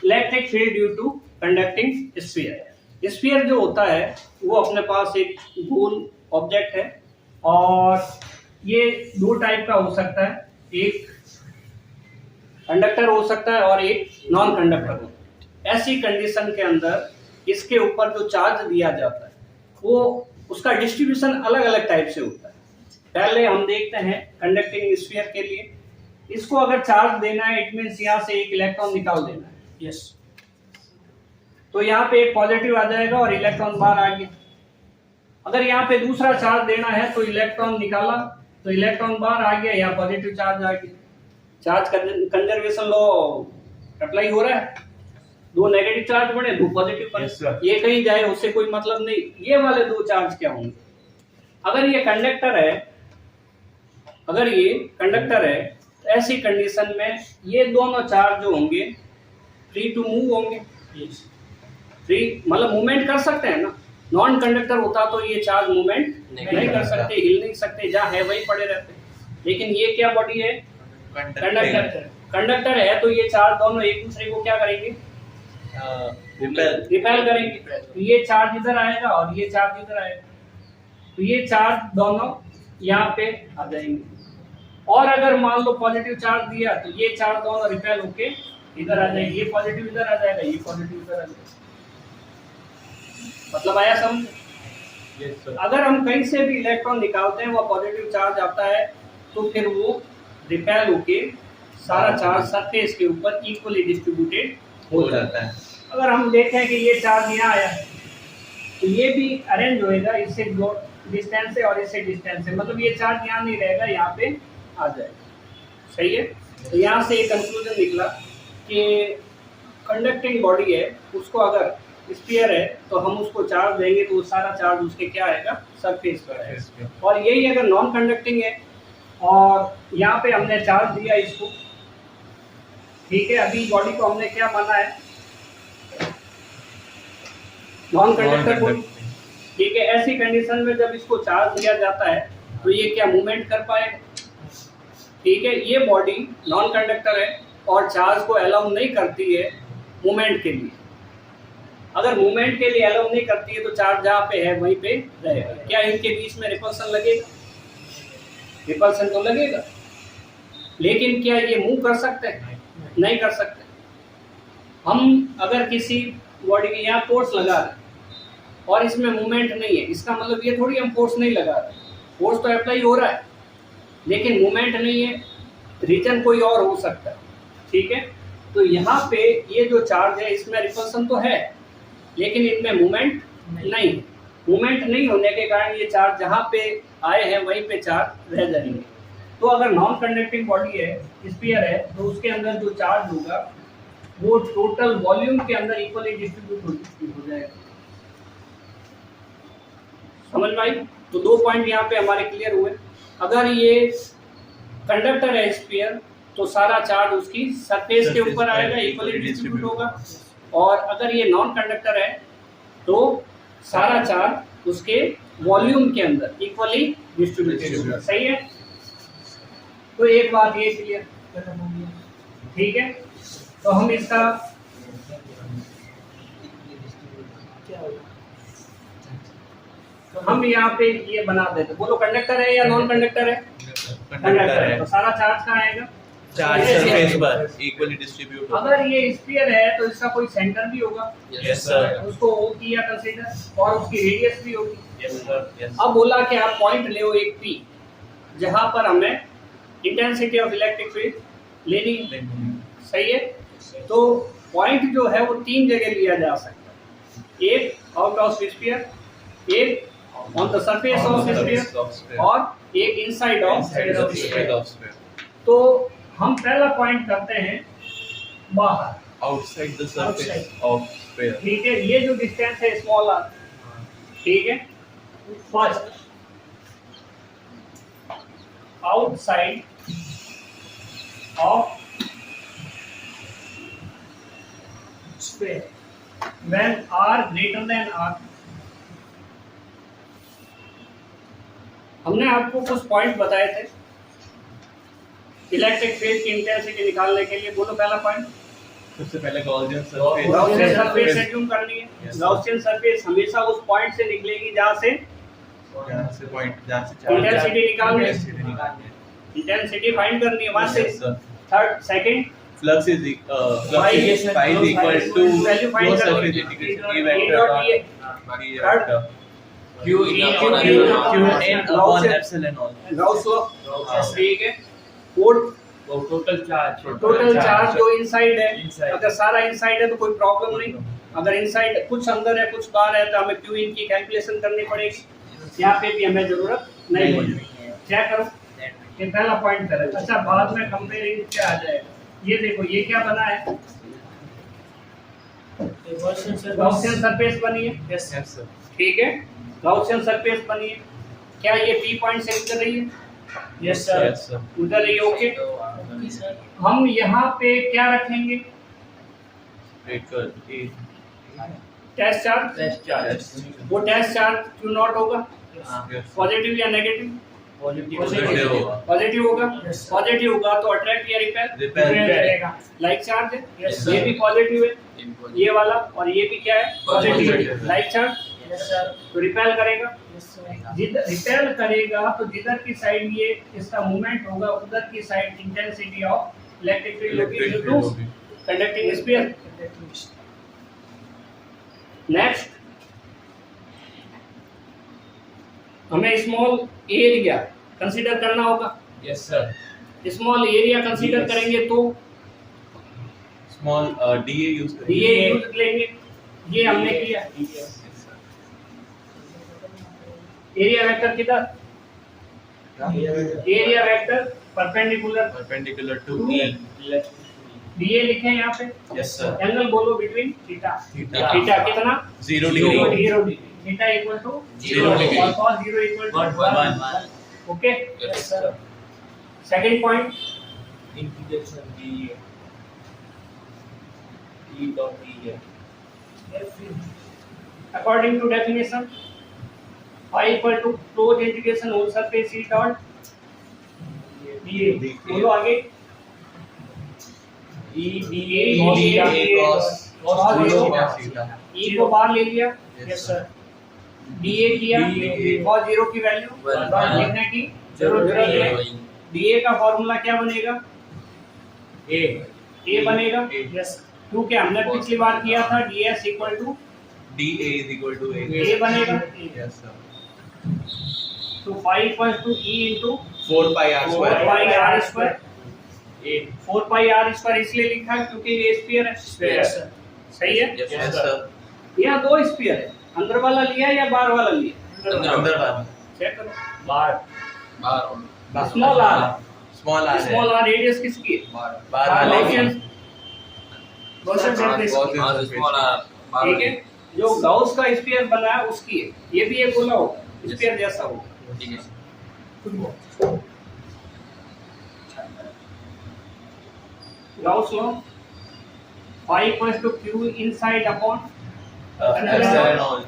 Electric field due to conducting sphere. Sphere जो होता है वो अपने पास एक गोल ऑब्जेक्ट है और ये दो टाइप का हो सकता है, एक कंडक्टर हो सकता है और एक नॉन कंडक्टर हो सकता है। ऐसी कंडीशन के अंदर इसके ऊपर जो चार्ज दिया जाता है वो उसका डिस्ट्रीब्यूशन अलग अलग टाइप से होता है। पहले हम देखते हैं कंडक्टिंग स्फीयर के लिए, इसको अगर चार्ज देना है इट मींस यहाँ से एक इलेक्ट्रॉन निकाल देना है। यस, तो यहाँ पे एक पॉजिटिव आ जाएगा और इलेक्ट्रॉन बाहर आ गया। अगर यहाँ पे दूसरा चार्ज देना है तो इलेक्ट्रॉन निकाला तो इलेक्ट्रॉन बाहर आ गया, यहाँ पॉजिटिव चार्ज आ गया। चार्ज कंजर्वेशन लॉ अप्लाई हो रहा है, दो नेगेटिव चार्ज बने दो पॉजिटिव बने, ये कहीं जाए उससे कोई मतलब नहीं। ये वाले दो चार्ज क्या होंगे, अगर ये कंडक्टर है, अगर ये कंडक्टर है तो ऐसी कंडीशन में ये दोनों चार्ज जो होंगे फ्री टू मूव होंगे। फ्री मतलब मूवमेंट कर सकते हैं ना, नॉन कंडक्टर होता तो ये चार्ज मूवमेंट नहीं कर सकते, हिल नहीं सकते, जहाँ है वही पड़े रहते। लेकिन ये क्या बॉडी है, कंडक्टर। कंडक्टर है तो ये चार्ज दोनों एक दूसरे को क्या करेंगे, रिपेल करेंगे। तो ये चार्ज इधर आएगा और ये चार्ज इधर आएगा, तो ये चार्ज दोनों यहाँ पे आ जाएंगे। और अगर मान लो पॉजिटिव चार्ज दिया तो ये चार्ज दोनों रिपेल होके इधर आ जाएंगे, ये पॉजिटिव इधर आ जाएगा, ये पॉजिटिव इधर आ जाएगा। मतलब आया समझ? yes, अगर हम कहीं से भी इलेक्ट्रॉन निकालते हैं वो पॉजिटिव चार्ज आता है तो फिर वो रिपेल होके सारा चार्ज सरफेस के ऊपर इक्वली डिस्ट्रीब्यूटेड हो जाता है। अगर हम देखें कि ये चार्ज यहाँ आया है तो ये भी अरेंज होएगा इससे डिस्टेंस है और इससे डिस्टेंस है, मतलब ये चार्ज यहाँ नहीं रहेगा, यहाँ पे आ जाएगा। सही है, तो यहाँ से एक कंक्लूजन निकला कि कंडक्टिंग बॉडी है उसको अगर स्फीयर है तो हम उसको चार्ज देंगे तो वो सारा चार्ज उसके क्या आएगा, सरफेस पर आएगा। और यही अगर नॉन कंडक्टिंग है और यहाँ पे हमने चार्ज दिया इसको, ठीक है, अभी बॉडी को हमने क्या माना है, नॉन कंडक्टर को, ठीक है। ऐसी कंडीशन में जब इसको चार्ज दिया जाता है तो ये क्या मूवमेंट कर पाएगा, ठीक है। ये बॉडी नॉन कंडक्टर है और चार्ज को अलाउ नहीं करती है मूवमेंट के लिए। अगर मूवमेंट के लिए अलाउ नहीं करती है तो चार्ज जहाँ पे है वहीं पे रहेगा। क्या इनके बीच में रिपल्सन लगेगा, रिपल्सन तो लगेगा, लेकिन क्या ये मूव कर सकते हैं, नहीं कर सकते। हम अगर किसी बॉडी के यहाँ फोर्स लगा रहे और इसमें मूवमेंट नहीं है, इसका मतलब ये थोड़ी हम फोर्स नहीं लगा रहे, फोर्स तो अप्लाई हो रहा है लेकिन मूवमेंट नहीं है, रीजन कोई और हो सकता है, ठीक है। तो यहाँ पे ये जो चार्ज है इसमें रिपल्सन तो है लेकिन इनमें मूवमेंट नहीं, मूवमेंट नहीं होने के कारण ये चार्ज जहाँ पे आए हैं वहीं पे चार्ज रह जाएंगे। तो अगर नॉन कंडक्टिंग बॉडी है, स्फीयर है, तो उसके अंदर जो चार्ज होगा वो टोटल वॉल्यूम के अंदर इक्वली डिस्ट्रीब्यूट हो जाएगा। समझ में आई? तो दो पॉइंट यहाँ पे हमारे क्लियर हुए। अगर ये कंडक्टर है स्फीयर तो सारा चार्ज उसकी सरफेस के ऊपर आएगा, इक्वली डिस्ट्रीब्यूट होगा। और अगर ये नॉन कंडक्टर है तो सारा चार्ज उसके वॉल्यूम के अंदर इक्वली डिस्ट्रीब्यूटेड होगा। सही है, तो एक बात ये क्लियर, ठीक है। तो हम इसका हम यहाँ पे ये बना देते, बोलो कंडक्टर है या नॉन कंडक्टर है, कंडक्टर है, तो सारा चार्ज कहाँ आएगा, चार्ज सरफेस पर इक्वली डिस्ट्रीब्यूट। अगर ये स्फीयर है तो इसका कोई सेंटर भी होगा, यस सर, उसको O किया कंसीडर और उसकी रेडियस भी होगी। Yes sir, yes. अब बोला कि आप पॉइंट ले एक P जहां पर हमें इंटेंसिटी ऑफ इलेक्ट्रिक फील्ड लेनी है। सही है, तो पॉइंट जो है वो तीन जगह लिया जा सकता है, एक आउट ऑफ स्फीयर, एक on the surface of sphere और एक इनसाइड ऑफ स्फीयर। तो हम पहला पॉइंट करते हैं बाहर, outside the surface of sphere, ठीक है। ये जो डिस्टेंस है स्मॉल r, ठीक है। First outside of sphere when r greater than r। हमने आपको कुछ पॉइंट बताए थे इलेक्ट्रिक फील्ड की इंटेंसिटी निकालने के लिए। बोलो पहला पॉइंट, सबसे पहले Gaussian Gaussian surface surface assume करनी है। Yes. गॉसियन सरफेस हमेशा उस पॉइंट से निकलेगी जहाँ से जहाँ से चार्ज इंटेंसिटी निकालनी है, Intensity निकालनी है। इंटेंसिटी फाइंड करनी है वहाँ से। Yes, sir. Third second Flux is phi is equal to Value find flow करनी surface है। integration E E vector dot E E Third. vector Q Q upon Q epsilon. Q n upon epsilon all Gauss law, ठीक है। Fourth total charge total charge जो inside है, Inside. अगर सारा inside है तो कोई प्रॉब्लम नहीं। अगर इनसाइड कुछ अंदर है कुछ बाहर है तो हमें क्यू इन की कैलकुलेशन करनी पड़ेगी। यहाँ पे भी हमें जरूरत नहीं पड़ेगी। क्या करो, ये पहला पॉइंट करें। अच्छा, बाद में कंपेयरिंग क्या आ जाएगा। ये देखो, ये क्या बना है, गॉसियन सरफेस बनी है, Yes sir ठीक है। गॉसियन सरफेस बनी है, क्या ये पी पॉइंट से गुजर रही है? यस Yes sir गुजर रही है, ओके। हम यहाँ पे क्या रखेंगे, एक टेस्ट चार्ज। टेस्ट चार्ज वो टेस्ट चार्ज क्यू नॉट होगा, yes पॉजिटिव या नेगेटिव? Positive होगा। पॉजिटिव होगा। पॉजिटिव होगा तो अट्रैक्ट या रिपेल Repel करेगा। लाइक चार्ज है, Yes, ये sir. भी पॉजिटिव है, ये वाला, और ये भी क्या है, पॉजिटिव। Positive. लाइक चार्ज तो रिपेल करेगा। रिपेल करेगा तो जिधर की साइड ये इसका मूवमेंट होगा उधर की side intensity of electric field होगी Electric ड्यू field टू होगी। Conducting sphere. नेक्स्ट, हमें स्मॉल एरिया कंसीडर करना होगा। Yes sir small area consider करेंगे तो small DA यूज करेंगे ये यूज लेंगे, ये हमने किया। एरिया वेक्टर किधर, area vector perpendicular perpendicular to to E D A लिखे यहाँ पे। yes sir एंगल बोलो बिटवीन थीटा। Theta. थीटा कितना, 0 degree 0 degree. Theta equal to 0 degree. और cos 0 equal to 1। Okay, yes sir second point, integration D E dot E है according to definition y equal to close integration whole surface E dot D A. बोलो आगे, E D A A cos cos 0 0 cos theta ई को बाहर ले लिया, yes sir DA किया, DA cos 0 की value one. लिखने की जरूरत नहीं है। डीए का फॉर्मूला क्या बनेगा, ए बनेगा। A. यस, क्योंकि हमने पिछली बार किया था DS equal to DA is equal to A A बनेगा। yes sir तो phi equal to E into 4 pi r 4 square pi R square. 4 pi R square इसलिए लिखा है क्योंकि ये स्फीयर है। Yes, सही है। yes sir यहाँ दो स्फीयर है, अंदर वाला लिया या बाहर वाला लिया, अंदर वाला चेक करो। बार स्मॉल आर, small r है स्मॉल आर रेडियस किसकी है, बाहर वाले गॉसियन सरफेस, ठीक है। जो गाउस का स्फीयर बना है उसकी है, ये भी एक गोला होगा, स्फीयर जैसा होगा। Gauss law, phi equals to Q inside upon, epsilon all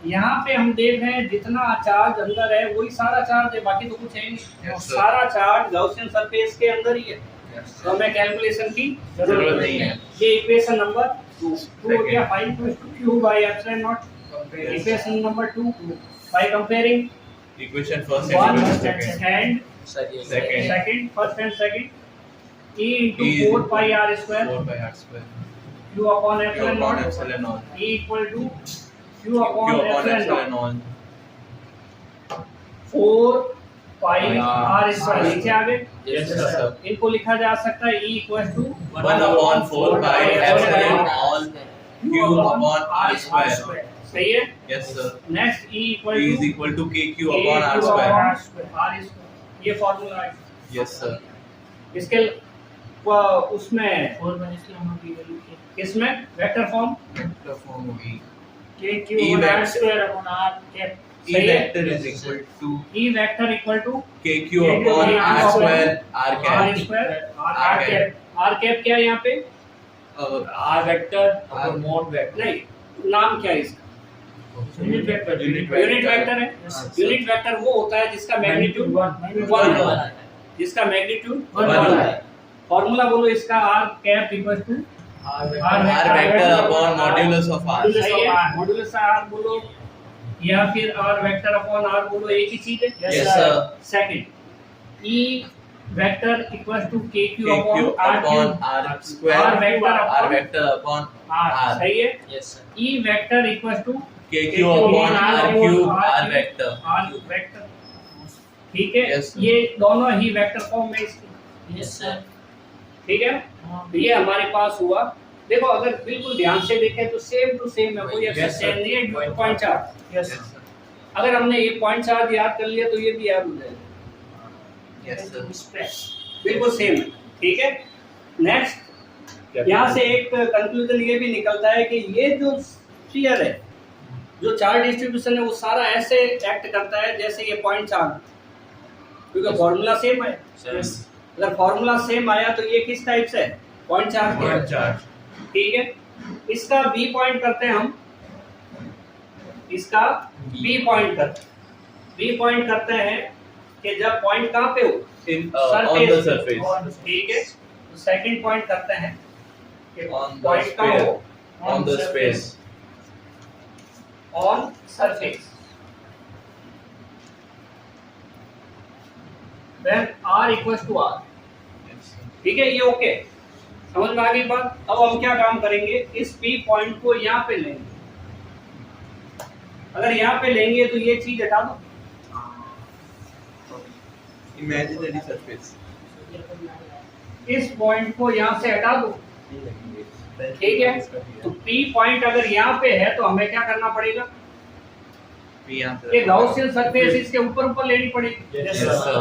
यहाँ पे हम देख रहे हैं जितना चार्ज अंदर है वही सारा चार्ज है, बाकी तो कुछ है नहीं। Yes, sir. सारा चार्ज गाउसियन सरफेस के अंदर ही है, तो हमें कैलकुलेशन की जरूरत नहीं है। ये इक्वेशन नंबर 2 हो Second. गया, phi equals to Q by epsilon naught. Equation number 2 by comparing equation first one and second and Second. Second, first and second, E into E is 4 pi r square 4 pi r square Q upon Q epsilon upon naught epsilon all E equal to Q Q upon upon epsilon epsilon naught all 4 pi हाँ, r square हाँ, नीचे आ गए। Yes yes sir इनको लिखा जा सकता है E equal to 1 upon 4 pi epsilon all Q upon r square सही है। yes sir next E equal E to is equal to KQ upon r square r square, ये फॉर्मूला है। yes sir इसके उसमें इसमें वेक्टर फॉर्म vector form होगी Q E upon r vector. square upon r cap E सही है। vector is equal to E vector equal to KQ upon r square r r cap square R r cap। r cap क्या है यहाँ पे, are vector और mod vector नहीं नाम क्या है इसका, unit vector Unit unit vector है। हाँ, यूनिट वेक्टर वो होता है जिसका मैग्नीट्यूड 1 वन है, जिसका मैग्नीट्यूड वन 1 है। है। फॉर्मूला बोलो इसका, r cap equal to R R vector upon modulus of R. सही है, मॉड्यूलस R बोलो या फिर R वेक्टर अपॉन R बोलो, एक ही चीज है। Yes, sir. Second, E vector equals to KQ KQ upon upon R square. R vector upon R, सही है। Yes, sir. E vector equals to KQ upon R cube R vector. R vector, ठीक है। Yes, sir. ये दोनों ही vector form में इसकी, Yes, sir. ठीक है। तो ये हमारे पास हुआ। देखो अगर बिल्कुल ध्यान से देखें तो सेम टू सेम है, कोई ऐसा Yes, sir. चेंज नहीं है। Point charge, Yes, sir. अगर हमने ये पॉइंट चार्ज याद कर लिया तो ये भी याद हो जाएगा। Yes, sir. बिल्कुल सेम है, ठीक है। नेक्स्ट, यहाँ से एक कंक्लूजन ये भी निकलता है कि ये जो स्फीयर है, जो चार्ज डिस्ट्रीब्यूशन है, वो सारा ऐसे एक्ट करता है जैसे ये पॉइंट चार्ज, क्योंकि फॉर्मूला सेम है। Yes. अगर फॉर्मूला सेम आया तो ये किस टाइप से है? पॉइंट चार्ज के Point charge. ठीक है। इसका बी पॉइंट करते हैं हम, इसका बी पॉइंट करते हैं कि जब पॉइंट कहाँ पे हो? On the surface. ठीक है। तो सेकंड पॉइंट करते हैं कि On the पॉइंट कहाँ हो? On the space. On surface. Then R equals to R, ठीक है। ये ओके, समझ में आ गई बात। अब हम क्या काम करेंगे, इस P पॉइंट को यहाँ पे लेंगे। अगर यहाँ पे लेंगे तो ये चीज हटा दो, Imaginary surface. इस पॉइंट को यहाँ से हटा दो, ठीक है। तो P पॉइंट अगर यहाँ पे है तो हमें क्या करना पड़ेगा, ये गॉसियन सरफेस इसके ऊपर ऊपर लेनी पड़ेगी। Yes, sir.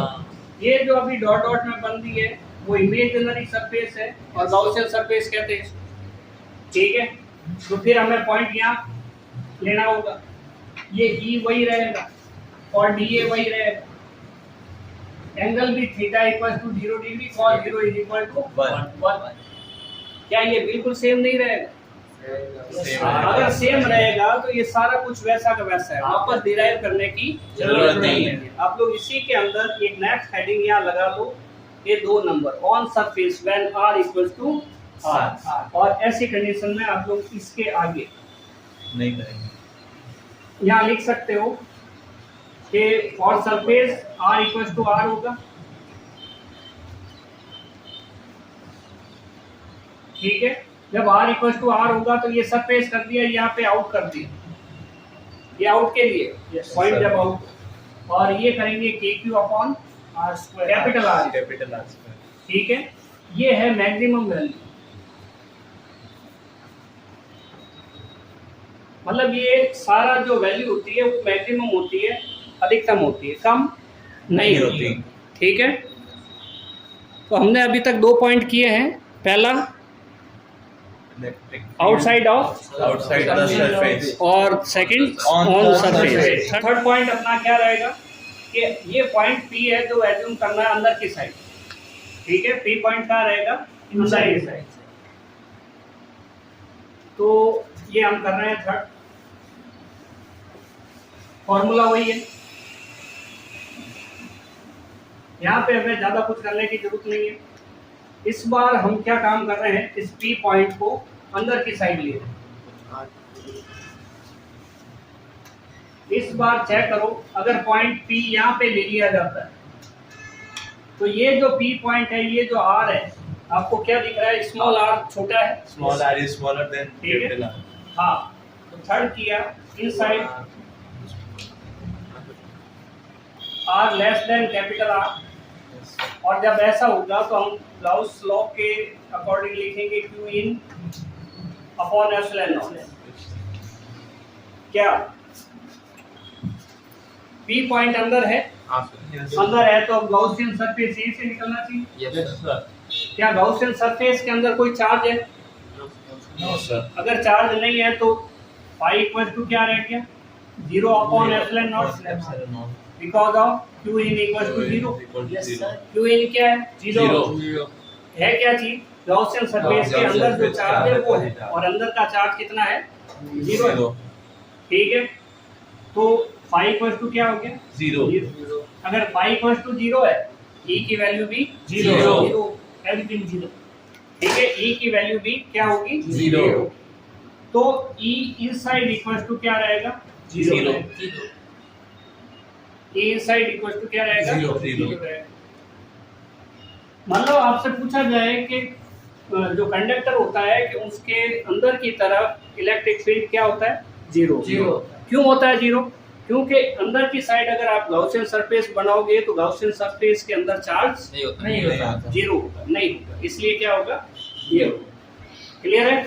ये जो अभी डॉट डॉट में बन रही है वो इमेजिनरी सरफेस है और गॉसियन सरफेस कहते हैं, ठीक है। तो फिर हमें पॉइंट यहाँ लेना होगा। ये E वही रहेगा और DA वही रहेगा। एंगल भी theta equal to 0 degree, cos 0 is equal to 1। क्या ये बिल्कुल सेम नहीं रहेगा? अगर सेम रहेगा तो ये सारा कुछ वैसा का वैसा है, वापस डिराइव करने की जरूरत नहीं है। आप लोग इसी के अंदर एक नेक्स्ट हेडिंग यहाँ लगा लो, ये 2 number, on surface when R equals to R। और ऐसी कंडीशन में आप लोग इसके आगे नहीं करेंगे। यहाँ लिख सकते हो कि for surface R equals to R होगा, ठीक है। जब R इक्वल्स टू R होगा तो ये सरफेस कर दिया, यहाँ पे आउट कर दिया, ये आउट के लिए पॉइंट जब आउट, और ये करेंगे KQ upon R square, capital R, ठीक है। ये है मैक्सिमम वैल्यू, मतलब ये सारा जो वैल्यू होती है वो मैक्सिमम होती है, अधिकतम होती है, कम नहीं होती, ठीक है। तो हमने अभी तक 2 पॉइंट किए हैं। पहला आउटसाइड द सरफेस और second On on the surface. surface। Third point अपना क्या रहेगा कि ये पॉइंट P है जो एज्यूम करना है अंदर की साइड, ठीक है। P पॉइंट कहाँ रहेगा? अंदर की साइड। तो ये हम कर रहे हैं थर्ड, फॉर्मूला वही है, यहाँ पे हमें ज्यादा कुछ करने की जरूरत नहीं है। इस बार हम क्या काम कर रहे हैं, इस P पॉइंट को अंदर की साइड लिए। इस बार चेक करो, अगर पॉइंट P यहाँ पे ले लिया जाता है तो ये जो P पॉइंट है, ये जो R है, आपको क्या दिख रहा है? स्मॉल r छोटा है, Small r is smaller than ठीक है। capital R. हाँ, तो थर्ड किया inside R less than capital R, और जब ऐसा होगा तो हम गाउस लॉ के अकॉर्डिंग लिखेंगे Q in upon epsilon not. क्या P पॉइंट अंदर है? Yes. अंदर है तो गॉसियन सरफेस यहीं से निकलना चाहिए। Yes, sir. क्या गॉसियन सरफेस के अंदर कोई चार्ज है? No, sir. अगर चार्ज नहीं है तो फाई इक्वल टू क्या रह गया? 0 upon epsilon naught, Epsilon naught. Because of Q in equal to 0। Equal to Yes, zero. sir. Q in क्या है? 0 Zero. है। क्या चीज? गॉसियन सरफेस के Gaussian अंदर जो surface चार्ज है का वो है। है, और अंदर का चार्ज कितना है? 0 है, Zero. ठीक है। तो फाई इक्वल टू क्या हो गया? Zero. अगर फाई इक्वल टू 0 है, E की वैल्यू भी 0, Zero. एवरीथिंग 0, ठीक है, ई की वैल्यू भी क्या होगी? 0। तो ई इनसाइड इक्वल टू क्या रहेगा? 0। ई इनसाइड इक्वल टू क्या रहेगा? 0। रहेगा। मान लो आपसे पूछा जाए कि जो कंडक्टर होता है कि उसके अंदर की तरफ इलेक्ट्रिक फील्ड क्या होता है? 0। क्यों होता है 0? क्योंकि अंदर की साइड अगर आप गॉसियन सरफेस बनाओगे तो गॉसियन सरफेस के अंदर चार्ज नहीं होता। 0 होगा, नहीं होगा, इसलिए क्या होगा? ये होगा। क्लियर है?